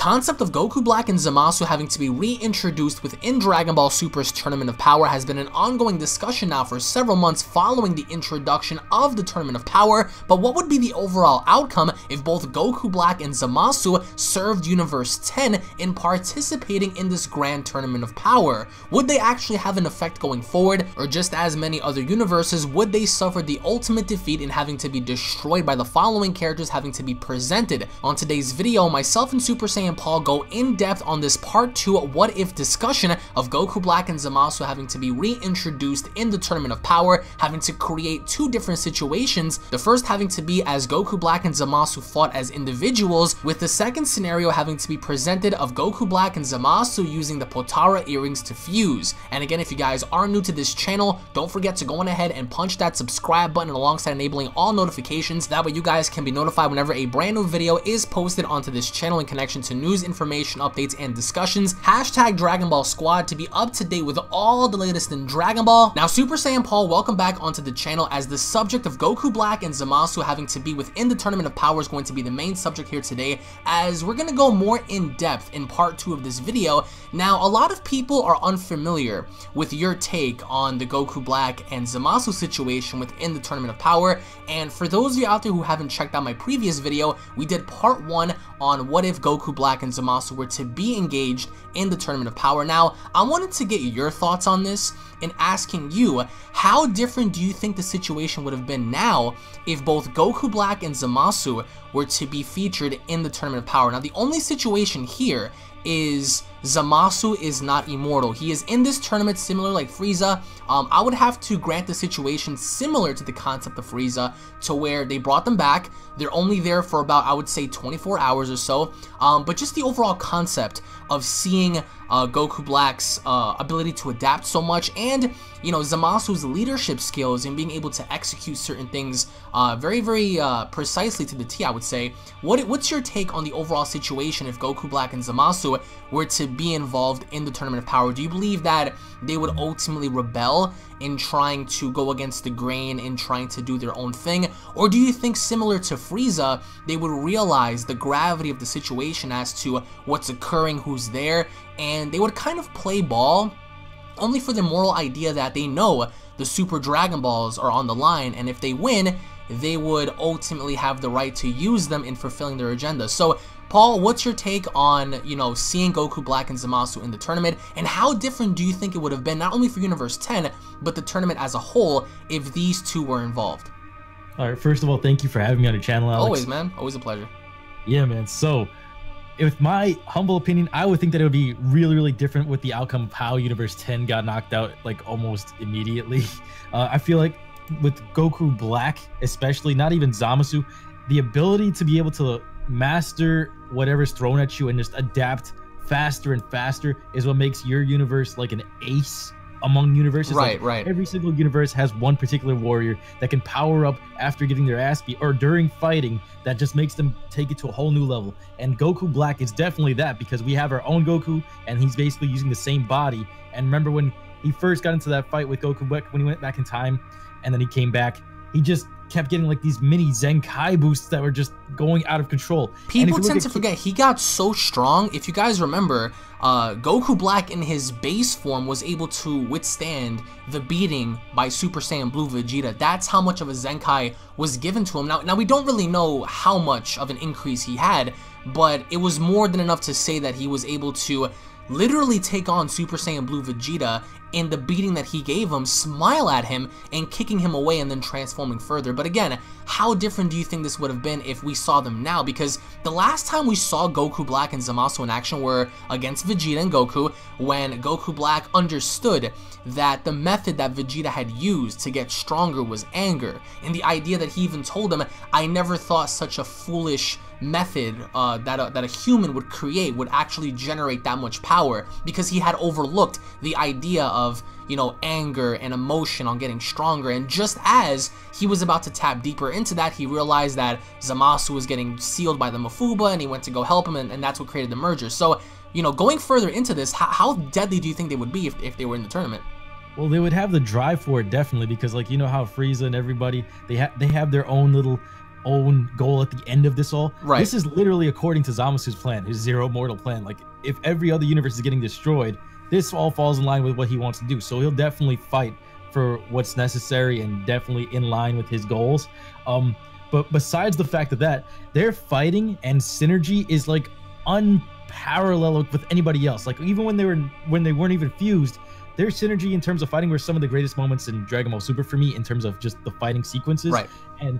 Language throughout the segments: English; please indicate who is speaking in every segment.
Speaker 1: concept of Goku Black and Zamasu having to be reintroduced within Dragon Ball Super's Tournament of Power has been an ongoing discussion now for several months following the introduction of the Tournament of Power, but what would be the overall outcome if both Goku Black and Zamasu served Universe 10 in participating in this grand Tournament of Power? Would they actually have an effect going forward, or just as many other universes, would they suffer the ultimate defeat in having to be destroyed by the following characters having to be presented? On today's video, myself and Super Saiyan Paul go in depth on this part 2 what if discussion of Goku Black and Zamasu having to be reintroduced in the Tournament of Power, having to create two different situations, the first having to be as Goku Black and Zamasu fought as individuals, with the second scenario having to be presented of Goku Black and Zamasu using the Potara earrings to fuse. And again, if you guys are new to this channel, don't forget to go on ahead and punch that subscribe button alongside enabling all notifications. That way you guys can be notified whenever a brand new video is posted onto this channel in connection to news, information, updates, and discussions. Hashtag Dragon Ball Squad to be up to date with all the latest in Dragon Ball. Now, Super Saiyan Paul, welcome back onto the channel, as the subject of Goku Black and Zamasu having to be within the Tournament of Power is going to be the main subject here today, as we're going to go more in depth in part 2 of this video. Now, a lot of people are unfamiliar with your take on the Goku Black and Zamasu situation within the Tournament of Power, and for those of you out there who haven't checked out my previous video, we did part 1 on what if Goku Black and Zamasu were to be engaged in the Tournament of Power. Now, I wanted to get your thoughts on this and asking you, how different do you think the situation would have been now if both Goku Black and Zamasu were to be featured in the Tournament of Power? Now, the only situation here is Zamasu is not immortal. He is in this tournament similar like Frieza. I would have to grant the situation similar to the concept of Frieza, to where they brought them back. They're only there for about, I would say, 24 hours or so. But just the overall concept of seeing Goku Black's ability to adapt so much, and you know, Zamasu's leadership skills and being able to execute certain things very precisely to the T, I would say. What's your take on the overall situation if Goku Black and Zamasu were to be involved in the Tournament of Power? Do you believe that they would ultimately rebel in trying to go against the grain and trying to do their own thing? Or do you think, similar to Frieza, they would realize the gravity of the situation as to what's occurring, who's there, and they would kind of play ball only for the moral idea that they know the Super Dragon Balls are on the line, and if they win, they would ultimately have the right to use them in fulfilling their agenda? So, Paul, what's your take on, you know, seeing Goku Black and Zamasu in the tournament, and how different do you think it would have been, not only for Universe 10, but the tournament as a whole, if these two were involved?
Speaker 2: All right, first of all, thank you for having me on your channel, Alex.
Speaker 1: Always, man. Always a pleasure.
Speaker 2: Yeah, man. So, with my humble opinion, I would think that it would be really different with the outcome of how Universe 10 got knocked out, like, almost immediately. I feel like with Goku Black, especially, not even Zamasu, the ability to be able to master whatever's thrown at you and just adapt faster and faster is what makes your universe like an ace among universes.
Speaker 1: Right,
Speaker 2: like,
Speaker 1: right.
Speaker 2: Every single universe has one particular warrior that can power up after getting their ass beat or during fighting, that just makes them take it to a whole new level. And Goku Black is definitely that, because we have our own Goku and he's basically using the same body. And remember when he first got into that fight with Goku Black, when he went back in time and then he came back, he just kept getting like these mini Zenkai boosts that were just going out of control.
Speaker 1: People tend to forget he got so strong. If you guys remember, Goku Black in his base form was able to withstand the beating by Super Saiyan Blue Vegeta. That's how much of a Zenkai was given to him. Now we don't really know how much of an increase he had, but it was more than enough to say that he was able to literally take on Super Saiyan Blue Vegeta in the beating that he gave him, smile at him, and kicking him away and then transforming further. But again, how different do you think this would have been if we saw them now? Because the last time we saw Goku Black and Zamasu in action were against Vegeta and Goku, when Goku Black understood that the method that Vegeta had used to get stronger was anger. And the idea that he even told him, I never thought such a foolish method that a human would create would actually generate that much power, because he had overlooked the idea of, you know, anger and emotion on getting stronger. And just as he was about to tap deeper into that, he realized that Zamasu was getting sealed by the Mafuba, and he went to go help him, and that's what created the merger. So, you know, going further into this, how deadly do you think they would be if they were in the tournament?
Speaker 2: Well, they would have the drive for it, definitely, because, like, you know how Frieza and everybody, they have their own little own goal at the end of this all.
Speaker 1: Right.
Speaker 2: This is literally according to Zamasu's plan, his zero mortal plan. Like, if every other universe is getting destroyed, this all falls in line with what he wants to do. So he'll definitely fight for what's necessary and definitely in line with his goals. But besides the fact of that, their fighting and synergy is like unparalleled with anybody else. Like, even when they weren't even fused, their synergy in terms of fighting were some of the greatest moments in Dragon Ball Super for me, in terms of just the fighting sequences.
Speaker 1: Right.
Speaker 2: And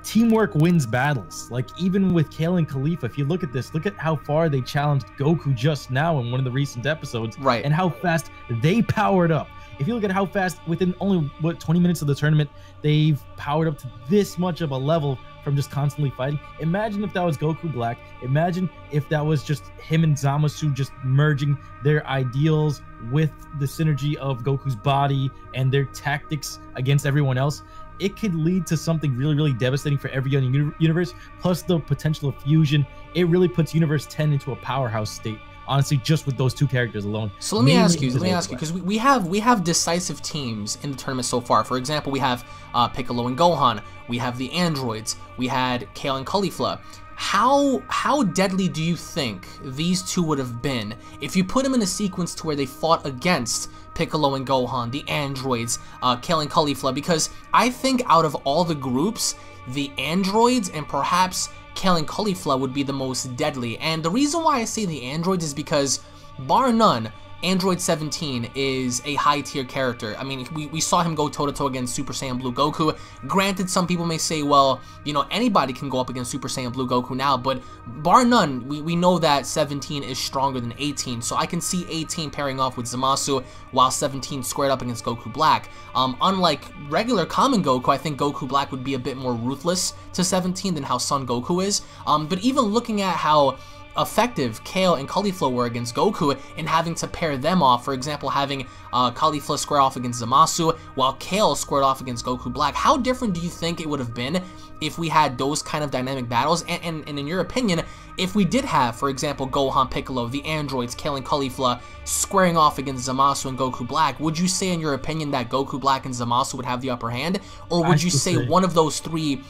Speaker 2: teamwork wins battles. Like, even with Kale and Khalifa, if you look at this, look at how far they challenged Goku just now in one of the recent episodes.
Speaker 1: Right.
Speaker 2: And how fast they powered up. If you look at how fast, within only, what, 20 minutes of the tournament, they've powered up to this much of a level from just constantly fighting. Imagine if that was Goku Black. Imagine if that was just him and Zamasu just merging their ideals with the synergy of Goku's body and their tactics against everyone else. It could lead to something really, really devastating for every young universe, plus the potential of fusion. It really puts Universe 10 into a powerhouse state, honestly, just with those two characters alone.
Speaker 1: So let me ask you, because we have decisive teams in the tournament so far. For example, we have Piccolo and Gohan, we have the androids, we had Kale and Caulifla. How deadly do you think these two would have been if you put them in a sequence to where they fought against Piccolo and Gohan, the androids, Kale and Caulifla? Because I think out of all the groups, the androids and perhaps Kale and Caulifla would be the most deadly. And the reason why I say the androids is because, bar none, Android 17 is a high-tier character. I mean, we saw him go toe-to-toe against Super Saiyan Blue Goku. Granted, some people may say, well, you know, anybody can go up against Super Saiyan Blue Goku now, but bar none, we know that 17 is stronger than 18, so I can see 18 pairing off with Zamasu while 17 squared up against Goku Black. Unlike regular common Goku, I think Goku Black would be a bit more ruthless to 17 than how Son Goku is. But even looking at how effective Kale and Caulifla were against Goku and having to pair them off, for example, having Caulifla square off against Zamasu while Kale squared off against Goku Black, how different do you think it would have been if we had those kind of dynamic battles? And in your opinion, if we did have, for example, Gohan, Piccolo, the androids, Kale and Caulifla squaring off against Zamasu and Goku Black, would you say in your opinion that Goku Black and Zamasu would have the upper hand? Or would you say one of those three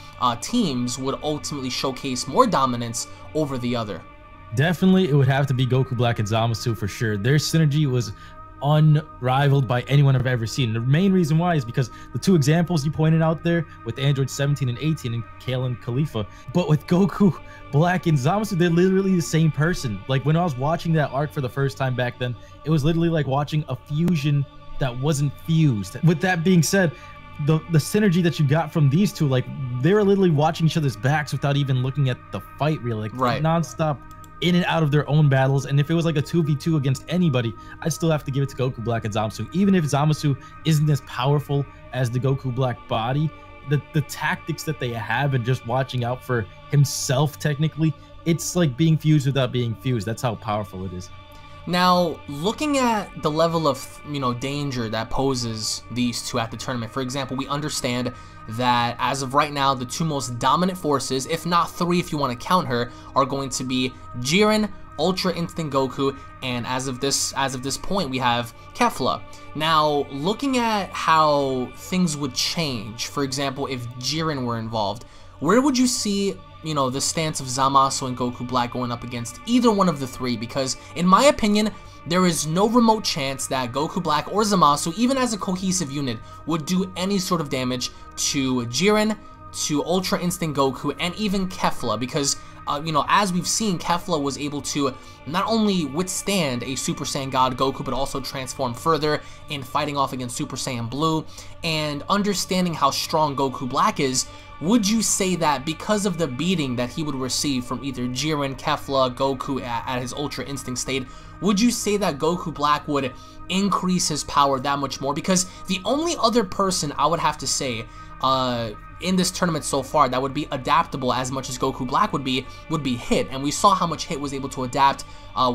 Speaker 1: teams would ultimately showcase more dominance over the other?
Speaker 2: Definitely, it would have to be Goku Black and Zamasu for sure. Their synergy was unrivaled by anyone I've ever seen. The main reason why is because the two examples you pointed out there with Android 17 and 18 and Kale and Caulifla. But with Goku Black and Zamasu, they're literally the same person. Like, when I was watching that arc for the first time back then, it was literally like watching a fusion that wasn't fused. With that being said, the synergy that you got from these two, like, they were literally watching each other's backs without even looking at the fight, really. Like,
Speaker 1: right.
Speaker 2: Non-stop in and out of their own battles. And if it was like a 2v2 against anybody, I'd still have to give it to Goku Black and Zamasu. Even if Zamasu isn't as powerful as the Goku Black body, the tactics that they have and just watching out for himself, technically, it's like being fused without being fused. That's how powerful it is.
Speaker 1: Now, looking at the level of, danger that poses these two at the tournament, for example, we understand that as of right now, the two most dominant forces, if not three if you want to count her, are going to be Jiren, Ultra Instinct Goku, and as of this point, we have Kefla. Now, looking at how things would change, for example, if Jiren were involved, where would you see the stance of Zamasu and Goku Black going up against either one of the three? Because in my opinion, there is no remote chance that Goku Black or Zamasu, even as a cohesive unit, would do any sort of damage to Jiren, to Ultra Instinct Goku, and even Kefla, because as we've seen, Kefla was able to not only withstand a Super Saiyan God Goku, but also transform further in fighting off against Super Saiyan Blue. And understanding how strong Goku Black is, would you say that because of the beating that he would receive from either Jiren, Kefla, Goku at his Ultra Instinct state, would you say that Goku Black would increase his power that much more? Because the only other person I would have to say in this tournament so far that would be adaptable as much as Goku Black would be Hit, and we saw how much Hit was able to adapt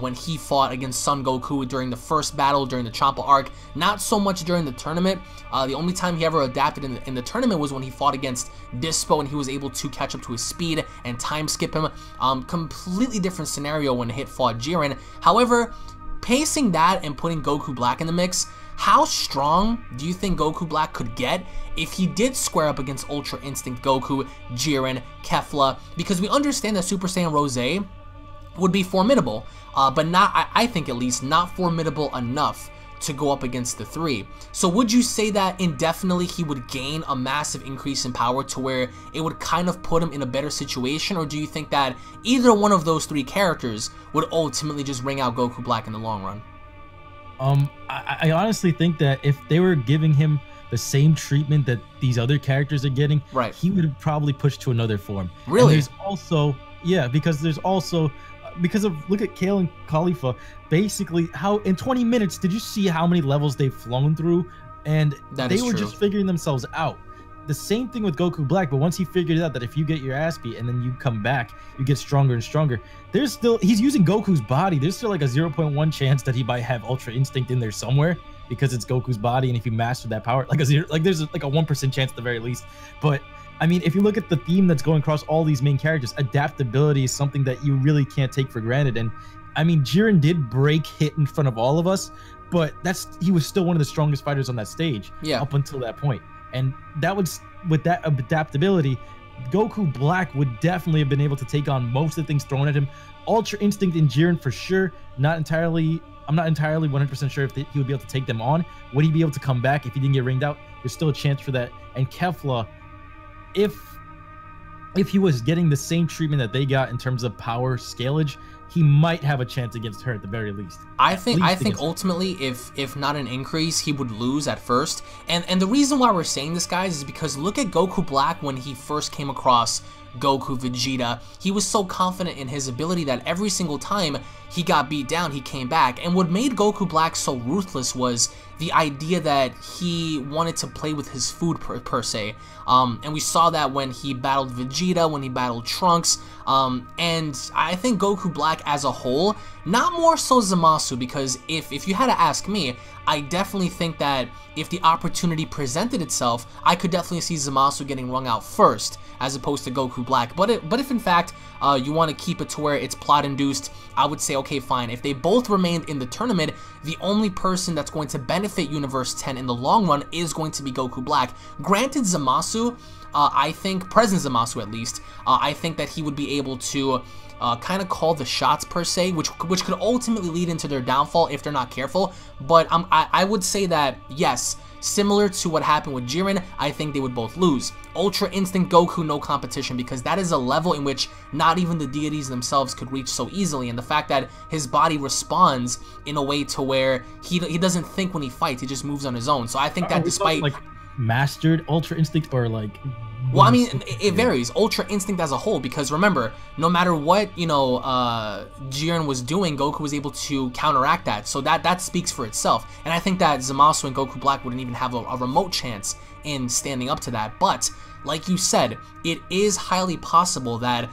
Speaker 1: when he fought against Son Goku during the first battle during the Champa arc. Not so much during the tournament. The only time he ever adapted in the tournament was when he fought against Dispo, and he was able to catch up to his speed and time skip him. Completely different scenario when Hit fought Jiren. However, pacing that and putting Goku Black in the mix, how strong do you think Goku Black could get if he did square up against Ultra Instinct Goku, Jiren, Kefla? Because we understand that Super Saiyan Rose would be formidable, but not, I think at least, not formidable enough to go up against the three. So would you say that indefinitely he would gain a massive increase in power to where it would kind of put him in a better situation, or do you think that either one of those three characters would ultimately just ring out Goku Black in the long run?
Speaker 2: I honestly think that if they were giving him the same treatment that these other characters are getting,
Speaker 1: right,
Speaker 2: he would probably push to another form.
Speaker 1: Really?
Speaker 2: And there's also, yeah, because there's also, because of, look at Kale and Khalifa, basically how in 20 minutes, did you see how many levels they've flown through? And they were just figuring themselves out. The same thing with Goku Black, but once he figured out that if you get your ass beat and then you come back, you get stronger and stronger, there's still, he's using Goku's body. There's still like a 0.1 chance that he might have Ultra Instinct in there somewhere because it's Goku's body, and if you master that power, like there's like a 1% chance at the very least. But I mean, if you look at the theme that's going across all these main characters, adaptability is something that you really can't take for granted. And I mean, Jiren did break hit in front of all of us, but he was still one of the strongest fighters on that stage up until that point. And that was, with that adaptability, Goku Black would definitely have been able to take on most of the things thrown at him. Ultra Instinct and Jiren for sure. I'm not entirely 100% sure if he would be able to take them on. Would he be able to come back if he didn't get ringed out? There's still a chance for that. And Kefla, if he was getting the same treatment that they got in terms of power scalage, he might have a chance against her at the very least. I think
Speaker 1: ultimately, if not an increase, he would lose at first. And the reason why we're saying this, guys, is because look at Goku Black when he first came across Goku Vegeta. He was so confident in his ability that every single time he got beat down, he came back. And what made Goku Black so ruthless was the idea that he wanted to play with his food per se. And we saw that when he battled Vegeta, when he battled Trunks. And I think Goku Black as a whole, not more so Zamasu, because if you had to ask me, I definitely think that if the opportunity presented itself, I could definitely see Zamasu getting rung out first, as opposed to Goku Black. But if in fact you want to keep it to where it's plot induced, I would say, okay, fine. If they both remained in the tournament, the only person that's going to benefit Universe 10 in the long run is going to be Goku Black. Granted, Zamasu, I think, present Zamasu at least, I think that he would be able to kind of call the shots per se, which could ultimately lead into their downfall if they're not careful. But I would say that, yes, similar to what happened with Jiren, I think they would both lose. Ultra Instinct Goku, no competition, because that is a level in which not even the deities themselves could reach so easily. And the fact that his body responds in a way to where he doesn't think when he fights, he just moves on his own. So I think that despite
Speaker 2: like mastered Ultra Instinct, or like,
Speaker 1: well, I mean, it varies. Ultra Instinct as a whole, because remember, no matter what, you know, Jiren was doing, Goku was able to counteract that. So that speaks for itself. And I think that Zamasu and Goku Black wouldn't even have a remote chance in standing up to that. But like you said, it is highly possible that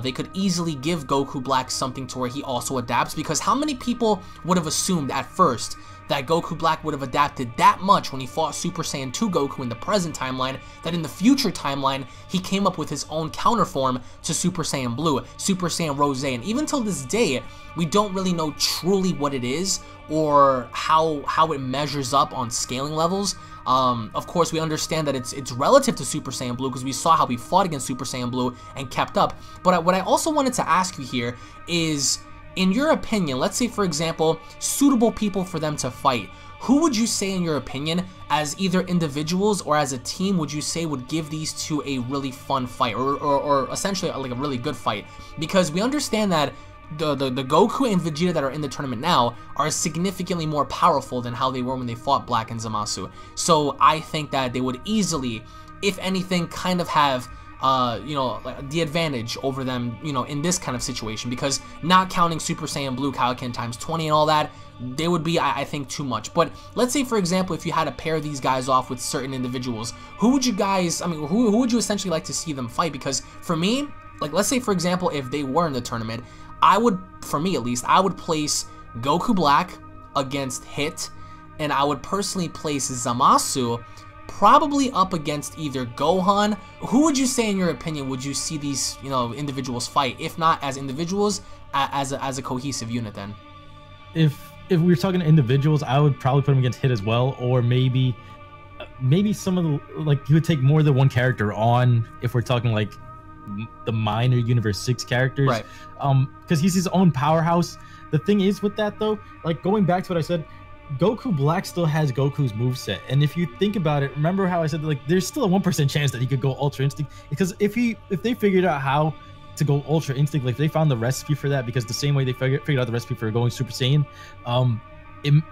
Speaker 1: they could easily give Goku Black something to where he also adapts, because how many people would have assumed at first that Goku Black would have adapted that much when he fought Super Saiyan 2 Goku in the present timeline, that in the future timeline, he came up with his own counterform to Super Saiyan Blue, Super Saiyan Rose, and even till this day, we don't really know truly what it is or how it measures up on scaling levels. Of course, we understand that it's relative to Super Saiyan Blue because we saw how he fought against Super Saiyan Blue and kept up. But what I also wanted to ask you here is, in your opinion, let's say, for example, suitable people for them to fight, who would you say, in your opinion, as either individuals or as a team, would you say would give these two a really fun fight, or essentially like a really good fight? Because we understand that the Goku and Vegeta that are in the tournament now are significantly more powerful than how they were when they fought Black and Zamasu. So I think that they would easily, if anything, kind of have you know, the advantage over them, you know, in this kind of situation, because not counting Super Saiyan Blue Kaioken times 20 and all that, they would be, I think, too much. But let's say, for example, if you had to pair these guys off with certain individuals, who would you guys, I mean, who would you essentially like to see them fight? Because for me, like, let's say, for example, if they were in the tournament, I would, for me at least, I would place Goku Black against Hit, and I would personally place Zamasu probably up against either Gohan. Who would you say, in your opinion, would you see these, you know, individuals fight? If not as individuals, as a cohesive unit then?
Speaker 2: If if we're talking individuals, I would probably put him against Hit as well, or maybe some of the, like, he would take more than one character on if we're talking like the minor Universe 6 characters,
Speaker 1: right?
Speaker 2: Because he's his own powerhouse. The thing is with that though, like going back to what I said, Goku Black still has Goku's moveset, and if you think about it, remember how I said like there's still a 1% chance that he could go Ultra Instinct, because if they figured out how to go Ultra Instinct, like if they found the recipe for that, because the same way they figured out the recipe for going Super Saiyan,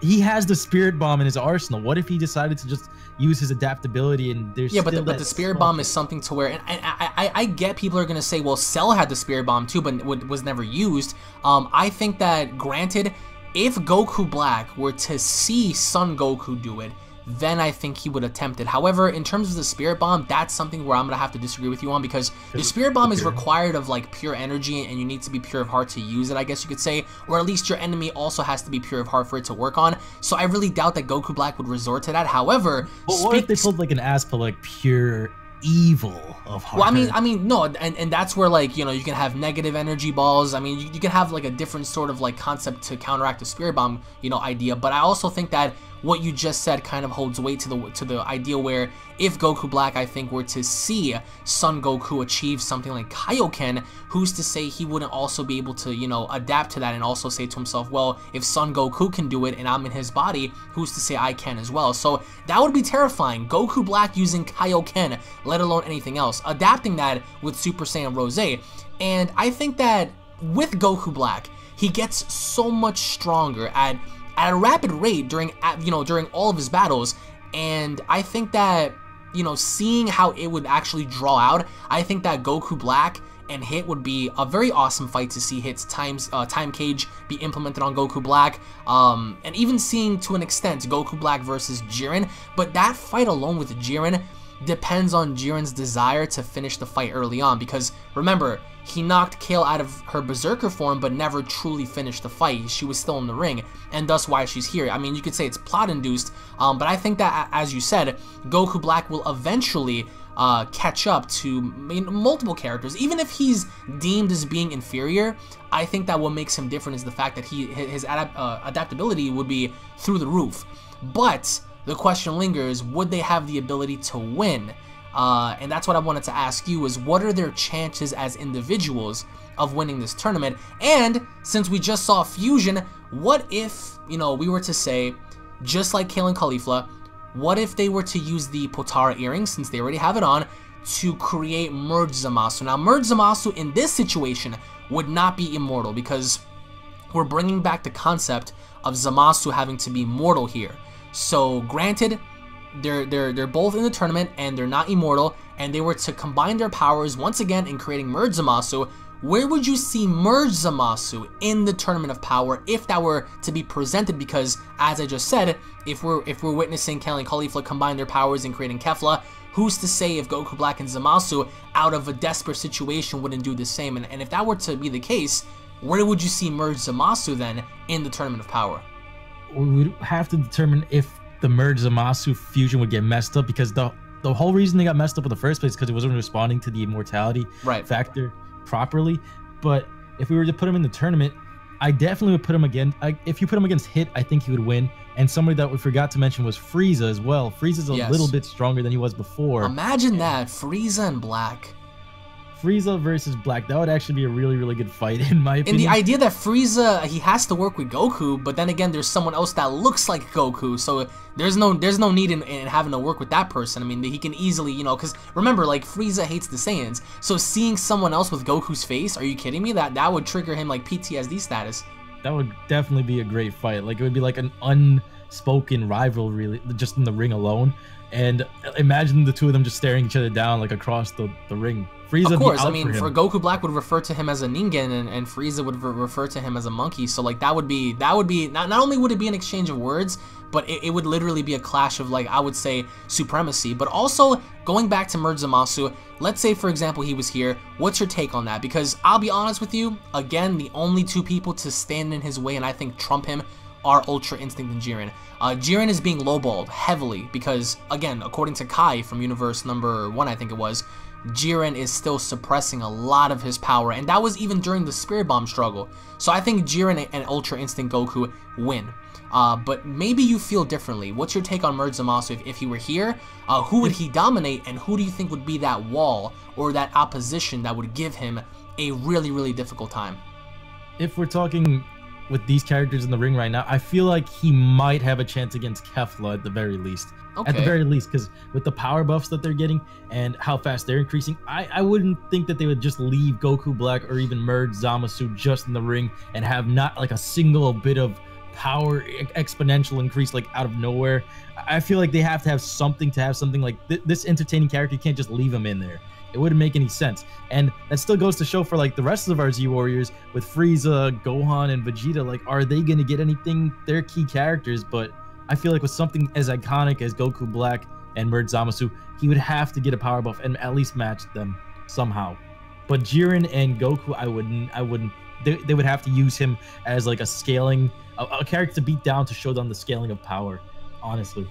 Speaker 2: he has the Spirit Bomb in his arsenal. What if he decided to just use his adaptability and there's
Speaker 1: but the Spirit Bomb is something to where, and I get people are gonna say, well, Cell had the Spirit Bomb too, but was never used. I think that, granted, if Goku Black were to see Son Goku do it, then I think he would attempt it. However, in terms of the Spirit Bomb, that's something where I'm gonna have to disagree with you on, because the Spirit Bomb is required of like pure energy, and you need to be pure of heart to use it, I guess you could say, or at least your enemy also has to be pure of heart for it to work on. So I really doubt that Goku Black would resort to that. However,
Speaker 2: but what if they pulled like an Aspa, like pure evil of heart?
Speaker 1: Well, I mean, no, and that's where, like, you know, you can have negative energy balls. I mean, you can have like a different sort of like concept to counteract the Spirit Bomb, you know, idea. But I also think that what you just said kind of holds weight to the idea where if Goku Black, I think, were to see Son Goku achieve something like Kaioken, who's to say he wouldn't also be able to, you know, adapt to that and also say to himself, well, if Son Goku can do it and I'm in his body, who's to say I can as well? So that would be terrifying. Goku Black using Kaioken, let alone anything else, adapting that with Super Saiyan Rose. And I think that with Goku Black, he gets so much stronger at a rapid rate during all of his battles, and I think that, you know, seeing how it would actually draw out, I think that Goku Black and Hit would be a very awesome fight to see Hit's time cage be implemented on Goku Black, and even seeing to an extent Goku Black versus Jiren. But that fight alone with Jiren depends on Jiren's desire to finish the fight early on, because remember, he knocked Kale out of her Berserker form but never truly finished the fight. She was still in the ring, and thus why she's here. I mean, you could say it's plot induced, but I think that, as you said, Goku Black will eventually catch up to multiple characters. Even if he's deemed as being inferior, I think that what makes him different is the fact that his adaptability would be through the roof. But the question lingers, would they have the ability to win? And that's what I wanted to ask you, is what are their chances as individuals of winning this tournament? And since we just saw Fusion, what if, you know, we were to say, just like Kale and Caulifla, what if they were to use the Potara earrings, since they already have it on, to create Merge Zamasu? Now, Merge Zamasu in this situation would not be immortal, because we're bringing back the concept of Zamasu having to be mortal here. So granted, they're both in the tournament and they're not immortal, and they were to combine their powers once again in creating Merge Zamasu. Where would you see Merge Zamasu in the Tournament of Power if that were to be presented? Because as I just said, if we're witnessing Kale and Caulifla combine their powers in creating Kefla, who's to say if Goku Black and Zamasu out of a desperate situation wouldn't do the same? And if that were to be the case, where would you see Merge Zamasu then in the Tournament of Power?
Speaker 2: We would have to determine if the Merge Zamasu fusion would get messed up, because the whole reason they got messed up in the first place because it wasn't responding to the immortality factor properly. But if we were to put him in the tournament, I definitely would put him against, if you put him against Hit, I think he would win. And somebody that we forgot to mention was Frieza as well. Frieza's a little bit stronger than he was before.
Speaker 1: Imagine that, Frieza and Black.
Speaker 2: Frieza versus Black, that would actually be a really, really good fight in my opinion.
Speaker 1: And the idea that Frieza, he has to work with Goku, but then again, there's someone else that looks like Goku, so there's no need in having to work with that person. I mean, he can easily, you know, because remember, like, Frieza hates the Saiyans, so seeing someone else with Goku's face, are you kidding me? That would trigger him like PTSD status.
Speaker 2: That would definitely be a great fight. Like, it would be like an unspoken rivalry, just in the ring alone. And imagine the two of them just staring each other down, like, across the ring. Frieza, of course, I mean, for Goku Black would refer to him as a Ningen, and Frieza would refer to him as a monkey. So like that would be not only would it be an exchange of words, but it would literally be a clash of, like, I would say, supremacy. But also, going back to Merge Zamasu, let's say for example he was here, what's your take on that? Because I'll be honest with you, again, the only two people to stand in his way and I think trump him are Ultra Instinct and Jiren. Jiren is being lowballed heavily because, again, according to Kai from universe number 1, I think it was,
Speaker 1: Jiren is still suppressing a lot of his power, and that was even during the Spirit Bomb struggle. So I think Jiren and Ultra Instinct Goku win. But maybe you feel differently. What's your take on Merge Zamasu if he were here? Who would he dominate, and who do you think would be that wall or that opposition that would give him a really, really difficult time?
Speaker 2: If we're talking with these characters in the ring right now, I feel like he might have a chance against Kefla at the very least.
Speaker 1: Okay.
Speaker 2: At the very least, because with the power buffs that they're getting and how fast they're increasing, I wouldn't think that they would just leave Goku Black or even merge Zamasu just in the ring and have not like a single bit of power exponential increase like out of nowhere. I feel like they have to have something like this entertaining character. You can't just leave him in there. It wouldn't make any sense. And that still goes to show for like the rest of our Z Warriors with Frieza, Gohan, and Vegeta. Like, are they going to get anything? They're key characters, but I feel like with something as iconic as Goku Black and Merge Zamasu, he would have to get a power buff and at least match them somehow. But Jiren and Goku, I wouldn't. They would have to use him as like a scaling, a character to beat down to show them the scaling of power, honestly.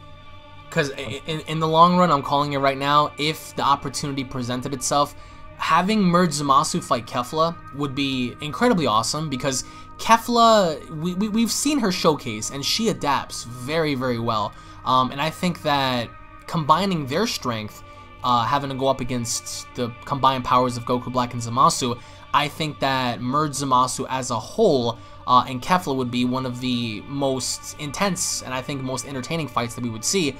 Speaker 1: Because in the long run, I'm calling it right now, if the opportunity presented itself, having Merge Zamasu fight Kefla would be incredibly awesome, because Kefla, we've seen her showcase, and she adapts very, very well. And I think that combining their strength, having to go up against the combined powers of Goku Black and Zamasu, I think that Merge Zamasu as a whole and Kefla would be one of the most intense and I think most entertaining fights that we would see.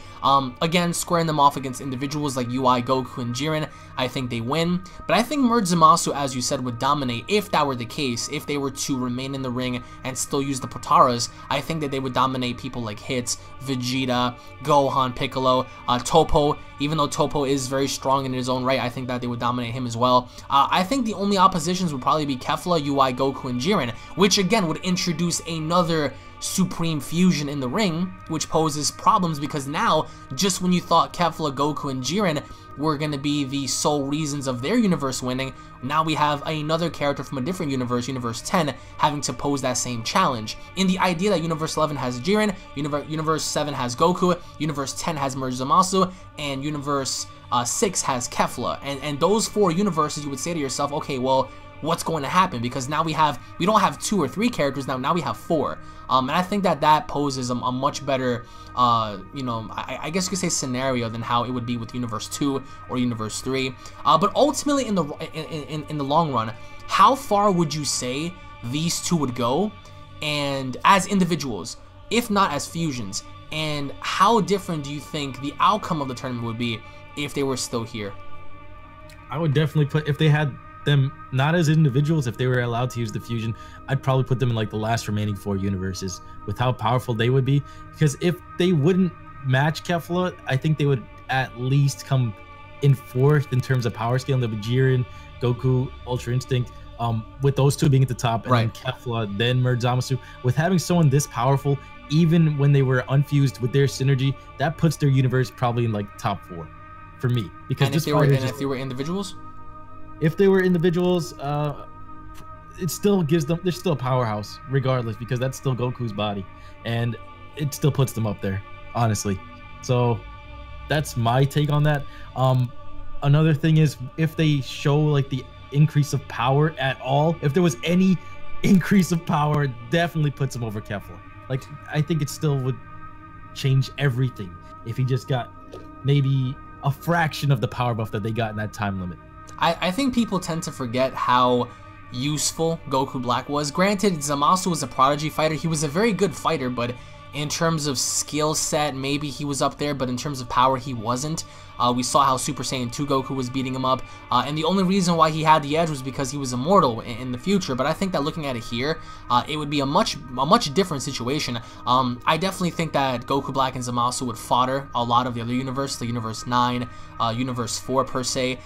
Speaker 1: Again, squaring them off against individuals like UI, Goku, and Jiren, I think they win. But I think Merge Zamasu, as you said, would dominate if that were the case. If they were to remain in the ring and still use the Potaras, I think that they would dominate people like Hits, Vegeta, Gohan, Piccolo, Toppo. Even though Toppo is very strong in his own right, I think that they would dominate him as well. I think the only oppositions would probably be Kefla, UI, Goku, and Jiren, which again would introduce another supreme fusion in the ring, which poses problems because now, just when you thought Kefla, Goku, and Jiren were going to be the sole reasons of their universe winning, now we have another character from a different universe, Universe 10, having to pose that same challenge. In the idea that Universe 11 has Jiren, Universe 7 has Goku, Universe 10 has Merge Zamasu, and Universe 6 has Kefla. And those four universes, you would say to yourself, okay, well, what's going to happen? Because now we don't have 2 or 3 characters, now we have 4. And I think that poses a much better, you know, I guess you could say scenario than how it would be with Universe 2 or Universe 3. But ultimately, in the long run, how far would you say these two would go, and as individuals, if not as fusions? And how different do you think the outcome of the tournament would be if they were still here?
Speaker 2: I would definitely put, if they had them not as individuals, if they were allowed to use the fusion, I'd probably put them in like the last remaining 4 universes with how powerful they would be. Because if they wouldn't match Kefla, I think they would at least come in 4th in terms of power scale. And there would be Jiren, Goku, Ultra Instinct, with those 2 being at the top, and then Kefla, then Merge Zamasu. With having someone this powerful, even when they were unfused with their synergy, that puts their universe probably in like top 4 for me. Because
Speaker 1: if they were individuals?
Speaker 2: If they were individuals, it still gives them, they're still a powerhouse regardless, because that's still Goku's body, and it still puts them up there, honestly. So that's my take on that. Another thing is, if they show like the increase of power at all, if there was any increase of power, it definitely puts him over Kefla. Like, I think it still would change everything if he just got maybe a fraction of the power buff that they got in that time limit.
Speaker 1: I think people tend to forget how useful Goku Black was. Granted, Zamasu was a prodigy fighter. He was a very good fighter, but in terms of skill set, maybe he was up there, but in terms of power, he wasn't. We saw how Super Saiyan 2 Goku was beating him up, and the only reason why he had the edge was because he was immortal in the future. But I think that looking at it here, it would be a much different situation. I definitely think that Goku Black and Zamasu would fodder a lot of the other universe, like Universe 9, Universe 4 per se.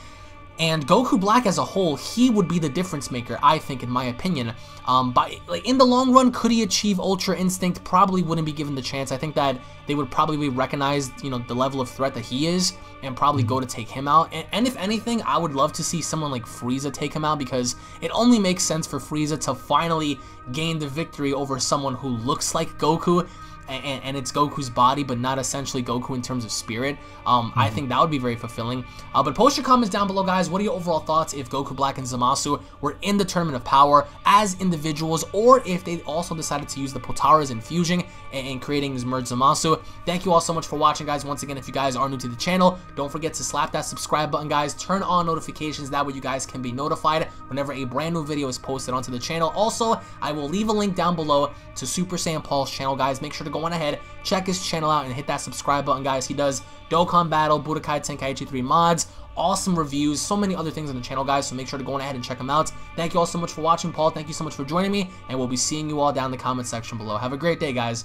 Speaker 1: And Goku Black as a whole, he would be the difference maker, I think, in my opinion. Like in the long run, could he achieve Ultra Instinct? Probably wouldn't be given the chance. I think that they would probably recognize, you know, the level of threat that he is, and probably go to take him out. And if anything, I would love to see someone like Frieza take him out, because it only makes sense for Frieza to finally gain the victory over someone who looks like Goku. and it's Goku's body, but not essentially Goku in terms of spirit. I think that would be very fulfilling. But post your comments down below, guys. What are your overall thoughts if Goku Black and Zamasu were in the Tournament of Power as individuals, or if they also decided to use the Potaras in fusing and creating this merged Zamasu? Thank you all so much for watching, guys. Once again, if you guys are new to the channel, don't forget to slap that subscribe button, guys. Turn on notifications. That way you guys can be notified whenever a brand new video is posted onto the channel. Also, I will leave a link down below to Super Saiyan Paul's channel, guys. Make sure to go on ahead, check his channel out, and hit that subscribe button, guys. He does Dokkan Battle, Budokai Tenkaichi 3 mods, awesome reviews, so many other things on the channel, guys, so make sure to go on ahead and check them out. Thank you all so much for watching. Paul, thank you so much for joining me, and we'll be seeing you all down in the comment section below. Have a great day, guys.